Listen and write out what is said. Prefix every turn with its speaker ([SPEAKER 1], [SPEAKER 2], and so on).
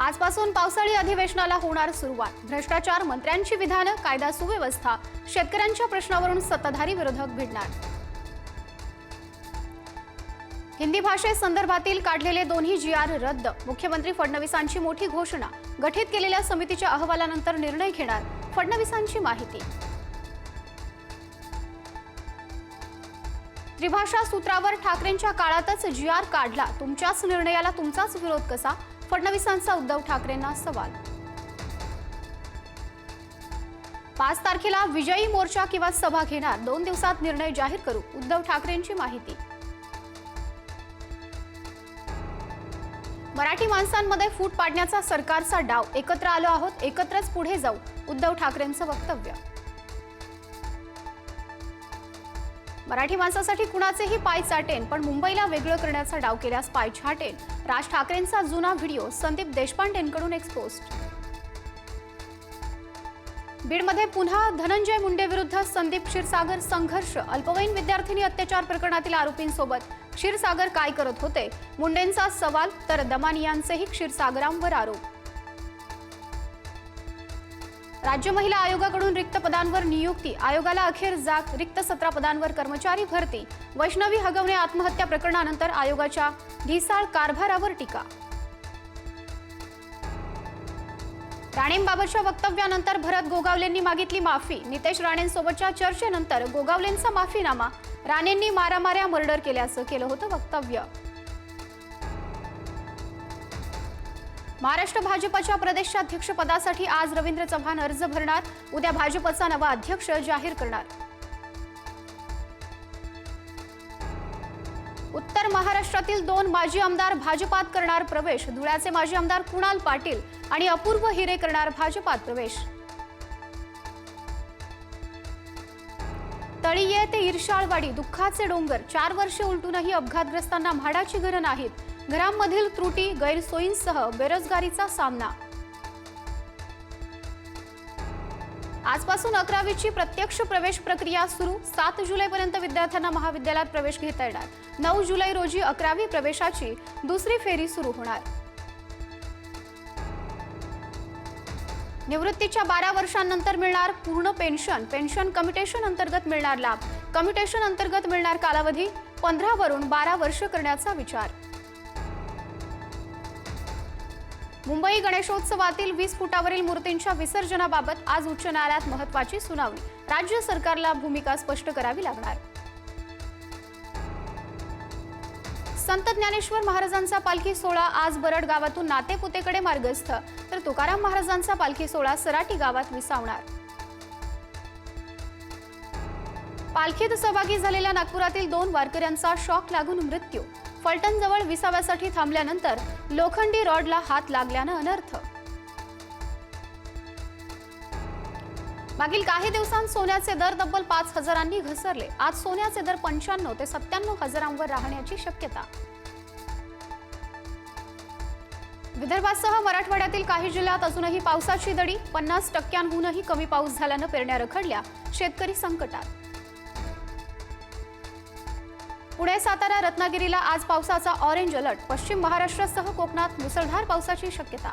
[SPEAKER 1] आजपासून पावसाळी अधिवेशनाला होणार सुरुवात। भ्रष्टाचार, मंत्र्यांची विधानं, कायदा सुव्यवस्था, शेतकऱ्यांच्या प्रश्नावरून सत्ताधारी विरोधक भिडणार। हिंदी भाषेसंदर्भातील काढलेले दोन्ही जीआर रद्द। मुख्यमंत्री फडणवीसांची मोठी घोषणा। गठीत केलेल्या समितीच्या अहवालानंतर निर्णय घेणार, फडणवीसांची माहिती। त्रिभाषा सूत्रावर ठाकरेंच्या काळातच जीआर काढला, तुमच्याच निर्णयाला तुमचाच विरोध कसा? फडणवीसांचा उद्धव ठाकरेंना सवाल। 5 तारखेला विजयी मोर्चा किंवा सभा घेणार, 2 दिवसात निर्णय जाहीर करू, उद्धव ठाकरेंची माहिती। मराठी माणसांमध्ये फूट पाडण्याचा सरकारचा डाव, एकत्र आलो आहोत, एकत्रच पुढे जाऊ, उद्धव ठाकरेंचं वक्तव्य। मराठी माणसासाठी कुणाचेही पाय चाटेन, पण मुंबईला वेगळं करण्याचा डाव केल्यास पाय छाटेन, राज ठाकरेंचा जुना व्हिडिओ संदीप देशपांडेंकडून एक्सपोज्ड। बीडमध्ये पुन्हा धनंजय मुंडे विरुद्ध संदीप क्षीरसागर संघर्ष। अल्पवयीन विद्यार्थिनी अत्याचार प्रकरणातील आरोपींसोबत क्षीरसागर काय करत होते? मुंडेंचा सवाल, तर दमानियांचेही क्षीरसागरांवर आरोप। राज्य महिला आयोगाकडून रिक्त पदांवर नियुक्ती, आयोगाला अखेर जाग, रिक्त 17 पदांवर कर्मचारी भरती। वैष्णवी हगवणे आत्महत्या प्रकरणानंतर आयोगाच्या ढिसाळ कारभारावर टीका। राणेंबाबतच्या वक्तव्यानंतर भरत गोगावलेंनी मागितली माफी। नितेश राणेंसोबतच्या चर्चेनंतर गोगावलेंचा माफीनामा। राणेंनी मारामाऱ्या मर्डर केल्याचं केलं होतं वक्तव्य। महाराष्ट्र भाजपच्या प्रदेशाध्यक्षपदासाठी आज रवींद्र चव्हाण अर्ज भरणार, उद्या भाजपचा नवा अध्यक्ष जाहीर करणार। उत्तर महाराष्ट्रातील 2 माजी आमदार भाजपात करणार प्रवेश। धुळ्याचे माजी आमदार कुणाल पाटील आणि अपूर्व हिरे करणार भाजपात प्रवेश। तळीये ते इर्शाळवाडी दुःखाचे डोंगर, 4 वर्षे उलटूनही अपघातग्रस्तांना म्हाडाची घरं नाहीत। घरांमधील त्रुटी, गैरसोयींसह बेरोजगारीचा सामना। आजपासून 11वीची प्रत्यक्ष प्रवेश प्रक्रिया सुरू, 7 जुलैपर्यंत विद्यार्थ्यांना महाविद्यालयात प्रवेश घेता येणार। 9 जुलै रोजी 11वी प्रवेशाची दुसरी फेरी सुरू होणार। निवृत्तीच्या 12 वर्षांनंतर मिळणार पूर्ण पेन्शन, पेन्शन कम्युटेशन अंतर्गत मिळणार लाभ। कम्युटेशन अंतर्गत मिळणार कालावधी 15 वरून 12 वर्ष करण्याचा विचार। मुंबई गणेशोत्सवातील 20 फुटावरील मूर्तींच्या विसर्जनाबाबत आज उच्च न्यायालयात महत्त्वाची सुनावणी। राज्य सरकारला भूमिका स्पष्ट करावी लागणार। संत ज्ञानेश्वर महाराजांचा पालखी सोहळा आज बरड गावातून नातेपुतेकडे मार्गस्थ, तर तुकाराम महाराजांचा पालखी सोहळा सराटी गावात विसावणार। पालखीत सहभागी झालेल्या नागपुरातील 2 वारकऱ्यांचा शॉक लागून मृत्यू। फलटणजवळ विसाव्यासाठी थांबल्यानंतर लोखंडी रॉडला हात लागल्यानं अनर्थ। मागील काही दिवसांत सोन्याचे दर तब्बल 5,000 घसरले। आज सोन्याचे दर 95 ते 97 हजारांवर राहण्याची शक्यता। विदर्भासह मराठवाड्यातील काही जिल्ह्यात अजूनही पावसाची दडी, 50%हूनही कमी पाऊस झाल्यानं पेरण्या रखडल्या, शेतकरी संकटात। पुणे, सातारा, रत्नागिरीला आज पावसाचा ऑरेंज अलर्ट। पश्चिम महाराष्ट्रासह कोकणात मुसळधार पावसाची शक्यता।